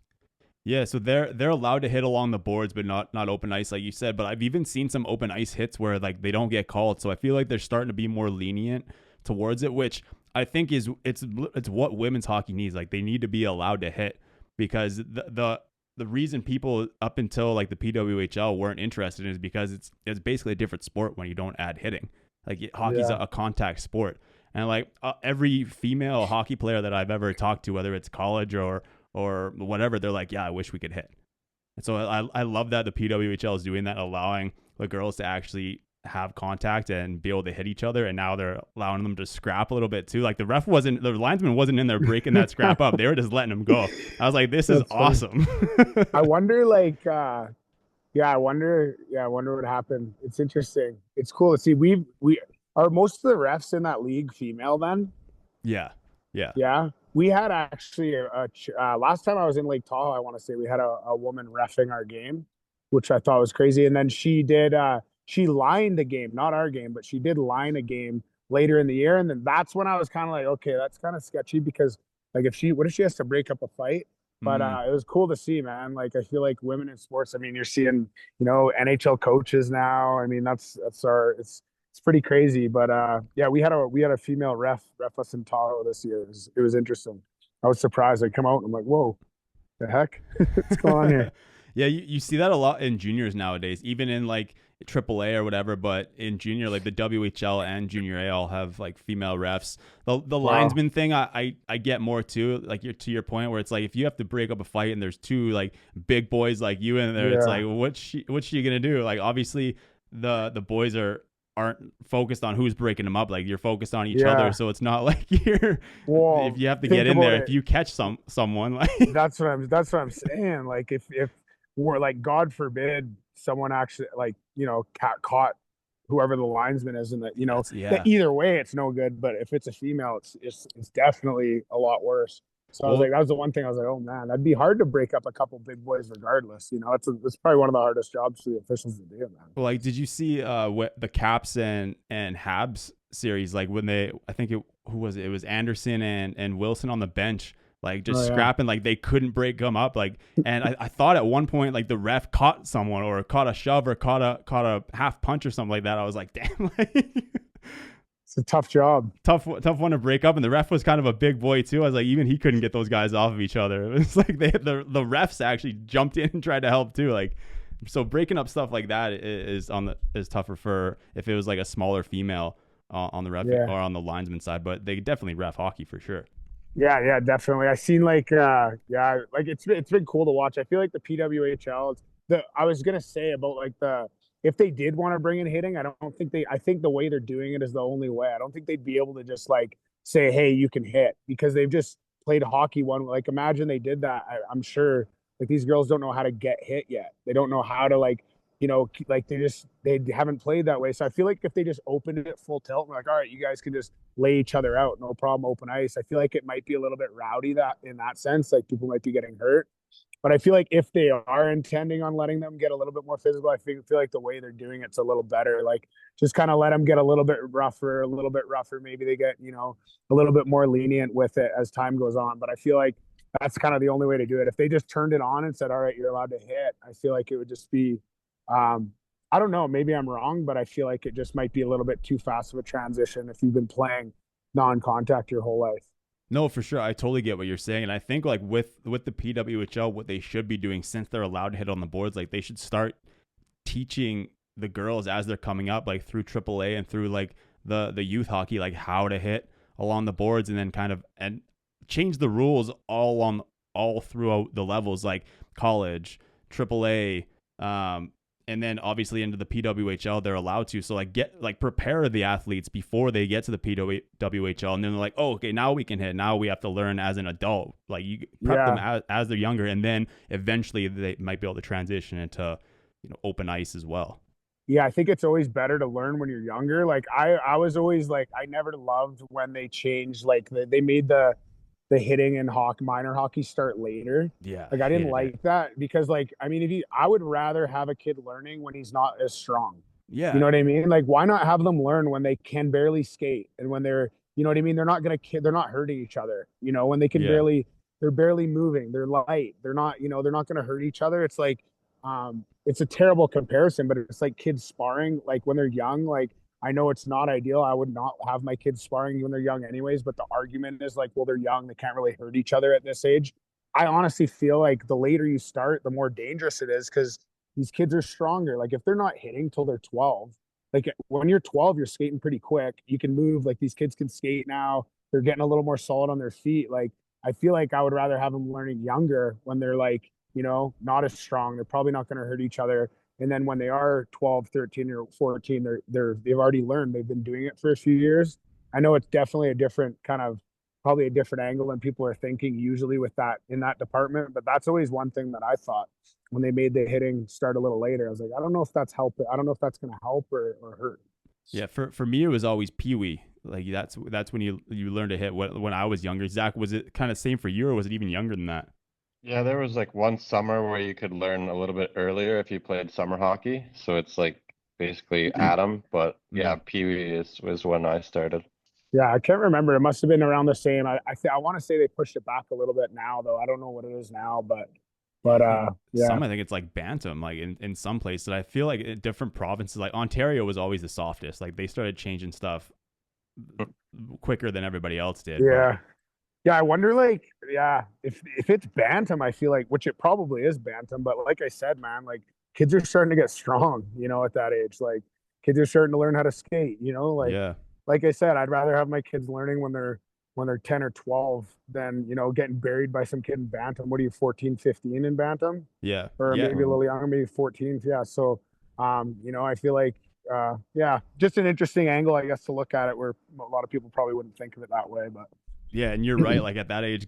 Yeah, so they're allowed to hit along the boards, but not open ice, like you said. But I've even seen some open ice hits where like they don't get called. So I feel like they're starting to be more lenient towards it, which I think is it's what women's hockey needs. Like they need to be allowed to hit, because the reason people up until like the PWHL weren't interested in is because it's basically a different sport when you don't add hitting. Like hockey's a contact sport, and like every female hockey player that I've ever talked to, whether it's college or whatever, they're like, yeah, I wish we could hit. And so I love that the PWHL is doing that, allowing the girls to actually have contact and be able to hit each other. And now they're allowing them to scrap a little bit too. Like the linesman wasn't in there breaking that scrap up. They were just letting them go. I was like, this is awesome. I wonder I wonder what happened. It's interesting. It's cool to see. We are most of the refs in that league female then? Yeah. We had actually last time I was in Lake Tahoe, I want to say we had a woman reffing our game, which I thought was crazy. And then she did she lined a game, not our game, but she did line a game later in the year. And then that's when I was kind of like, okay, that's kind of sketchy, because like what if she has to break up a fight? But it was cool to see, man. Like I feel like women in sports, I mean, you're seeing, NHL coaches now. I mean, it's pretty crazy. But yeah, we had a female ref us in Tahoe this year. It was interesting. I was surprised. I come out and I'm like, whoa, the heck? What's going on here? Yeah, you see that a lot in juniors nowadays, even in like AAA or whatever. But in junior, like the WHL and Junior A all have like female refs. The linesman thing, I get more too. Like to your point, where it's like if you have to break up a fight and there's two like big boys like you in there, it's like what's she gonna do? Like obviously the boys aren't focused on who's breaking them up. Like you're focused on each other, so it's not like if you have to get in there, if you catch someone like that's what I'm saying. Like if we're like, God forbid someone actually like caught whoever the linesman is, and that either way it's no good. But if it's a female, it's definitely a lot worse. So I was like, that was the one thing I was like, oh man, that'd be hard to break up a couple big boys regardless. It's probably one of the hardest jobs for the officials to do, man. Well, like, did you see what the Caps and Habs series, like when I think who was it? It was Anderson and Wilson on the bench, like just scrapping, like they couldn't break them up. Like, and I thought at one point, like the ref caught someone or caught a shove or caught a half punch or something like that. I was like, damn, like it's a tough job. Tough one to break up. And the ref was kind of a big boy too. I was like, even he couldn't get those guys off of each other. It was like the refs actually jumped in and tried to help too. Like, so breaking up stuff like that is tougher for if it was like a smaller female on the ref or on the linesman side, but they definitely ref hockey for sure. Yeah, definitely. I seen like it's been cool to watch. I feel like the PWHL, I was gonna say about like if they did want to bring in hitting, I think the way they're doing it is the only way. I don't think they'd be able to just like say, hey, you can hit, because they've just played hockey like imagine they did that. I'm sure like these girls don't know how to get hit yet. They don't know how to like they haven't played that way. So I feel like if they just opened it full tilt and like, all right, you guys can just lay each other out, no problem, open ice. I feel like it might be a little bit rowdy in that sense, like people might be getting hurt. But I feel like if they are intending on letting them get a little bit more physical, I feel like the way they're doing it's a little better. Like just kind of let them get a little bit rougher. Maybe they get, a little bit more lenient with it as time goes on. But I feel like that's kind of the only way to do it. If they just turned it on and said, all right, you're allowed to hit, I feel like it would just be, I don't know, maybe I'm wrong, but I feel like it just might be a little bit too fast of a transition if you've been playing non-contact your whole life. No, for sure. I totally get what you're saying. And I think like with the PWHL, what they should be doing, since they're allowed to hit on the boards, like they should start teaching the girls as they're coming up, like through AAA and through like the youth hockey, like how to hit along the boards, and then kind of and change the rules all throughout the levels, like college, AAA, and then obviously into the PWHL, they're allowed to. So like prepare the athletes before they get to the PWHL, and then they're like, oh, okay, now we can hit. Now we have to learn as an adult. Like you prep them as they're younger, and then eventually they might be able to transition into open ice as well. Yeah, I think it's always better to learn when you're younger. Like I was always like, I never loved when they changed, like they made the hitting and minor hockey start later. Yeah. Like I didn't like that, because like, I mean, I would rather have a kid learning when he's not as strong. Yeah. You know what I mean? Like why not have them learn when they can barely skate, and when they're, you know what I mean? They're not hurting each other, when they can barely, they're barely moving. They're light. They're not, they're not going to hurt each other. It's like, it's a terrible comparison, but it's like kids sparring, like when they're young. Like, I know it's not ideal. I would not have my kids sparring when they're young anyways, but the argument is like, well, they're young. They can't really hurt each other at this age. I honestly feel like the later you start, the more dangerous it is, because these kids are stronger. Like if they're not hitting till they're 12, like when you're 12, you're skating pretty quick. You can move. Like these kids can skate now. They're getting a little more solid on their feet. Like I feel like I would rather have them learning younger when they're like, not as strong. They're probably not going to hurt each other. And then when they are 12, 13 or 14, they've already learned. They've been doing it for a few years. I know it's definitely a different kind of, probably a different angle than people are thinking usually with that in that department. But that's always one thing that I thought when they made the hitting start a little later. I was like, I don't know if that's helping. I don't know if that's going to help or hurt. Yeah, for me it was always Pee-wee. Like that's when you learn to hit. When I was younger, Zach, was it kind of same for you, or was it even younger than that? Yeah, there was like one summer where you could learn a little bit earlier if you played summer hockey. So it's like basically Adam, but yeah, Pee-wee was when I started. Yeah, I can't remember. It must have been around the same. I want to say they pushed it back a little bit now, though. I don't know what it is now, but yeah. Some I think it's like bantam, like in some places. I feel like in different provinces, like Ontario was always the softest. Like they started changing stuff quicker than everybody else did. Yeah. But yeah, I wonder, like, yeah, if it's bantam, I feel like, which it probably is bantam, but like I said, man, like kids are starting to get strong, at that age. Like kids are starting to learn how to skate, like yeah. Like I said, I'd rather have my kids learning when they're 10 or 12 than, getting buried by some kid in bantam. What are you, 14, 15 in bantam? Yeah. Or yeah. maybe a little younger, maybe 14. Yeah. So, I feel like, yeah, just an interesting angle, I guess, to look at it where a lot of people probably wouldn't think of it that way, but. Yeah, and you're right. Like at that age,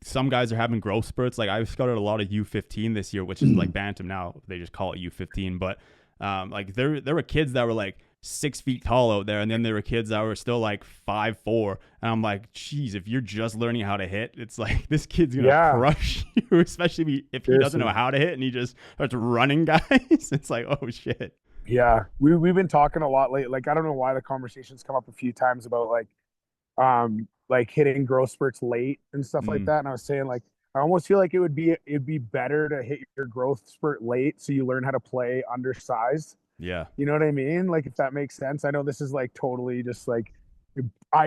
some guys are having growth spurts. Like I've scouted a lot of U15 this year, which is like bantam now. They just call it U15. But like there were kids that were like 6 feet tall out there, and then there were kids that were still like 5'4". And I'm like, geez, if you're just learning how to hit, it's like this kid's gonna crush you, especially if he doesn't know how to hit and he just starts running guys. It's like, oh shit. Yeah, we've been talking a lot lately. Like I don't know why the conversation's come up a few times about like hitting growth spurts late and stuff like that. And I was saying, like, I almost feel like it'd be better to hit your growth spurt late so you learn how to play undersized. Yeah. You know what I mean? Like, if that makes sense. I know this is like totally just like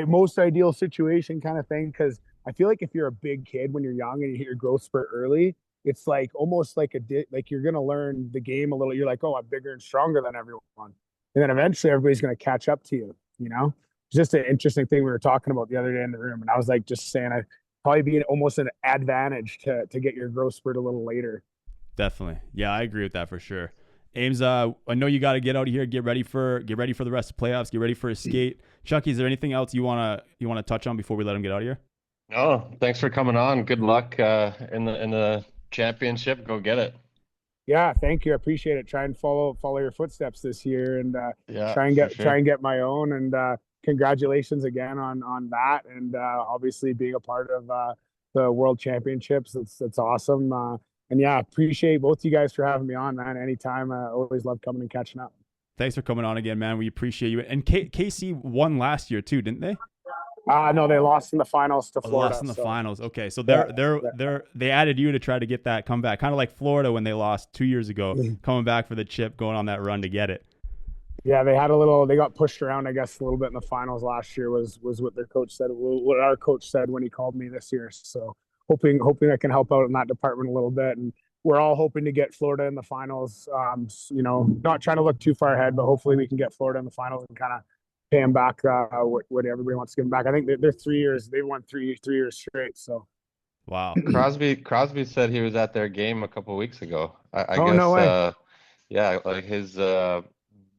most ideal situation kind of thing. Cause I feel like if you're a big kid when you're young and you hit your growth spurt early, it's like almost like like you're going to learn the game a little. You're like, oh, I'm bigger and stronger than everyone. And then eventually everybody's going to catch up to you, It's just an interesting thing we were talking about the other day in the room. And I was like, just saying, I'd probably be almost an advantage to get your growth spurt a little later. Definitely. Yeah, I agree with that for sure. Ames, I know you got to get out of here, get ready for the rest of the playoffs, get ready for a skate. Chucky, is there anything else you wanna touch on before we let him get out of here? No, thanks for coming on. Good luck in the championship. Go get it. Yeah, thank you. I appreciate it. Try and follow your footsteps this year, and try and get my own. And congratulations again on that, and obviously being a part of the World Championships. It's awesome. And yeah, appreciate both you guys for having me on, man. Anytime. I always love coming and catching up. Thanks for coming on again, man. We appreciate you. And KC won last year too, didn't they? No, they lost in the finals to Florida. Lost in the finals. Okay, so they added you to try to get that comeback, kind of like Florida when they lost 2 years ago, coming back for the chip, going on that run to get it. Yeah, they got pushed around, I guess, a little bit in the finals last year. Was what their coach said. What our coach said when he called me this year. So hoping I can help out in that department a little bit, and we're all hoping to get Florida in the finals. Not trying to look too far ahead, but hopefully we can get Florida in the finals and kind of pay them back what everybody wants to give them back. I think they're 3 years. They've won three years straight. So, wow. Crosby said he was at their game a couple of weeks ago. I guess. No way. Yeah, like his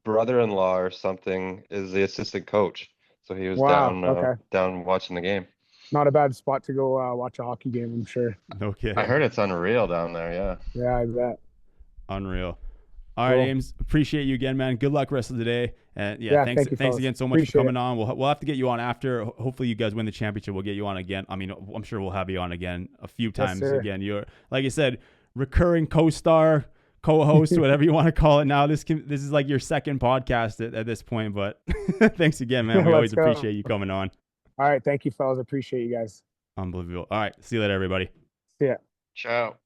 brother-in-law or something is the assistant coach, so he was down watching the game. Not a bad spot to go watch a hockey game, I'm sure. Okay. I heard it's unreal down there. Yeah. Yeah, I bet. Unreal. All right, Ames. Appreciate you again, man. Good luck rest of the day. And thanks again so much for coming on. We'll have to get you on after. Hopefully, you guys win the championship. We'll get you on again. I mean, I'm sure we'll have you on again a few times again. You're, like I said, recurring co-star, co-host, whatever you want to call it now. This is like your second podcast at this point. But thanks again, man. We always appreciate you coming on. All right. Thank you, fellas. Appreciate you guys. Unbelievable. All right. See you later, everybody. Yeah. Ciao.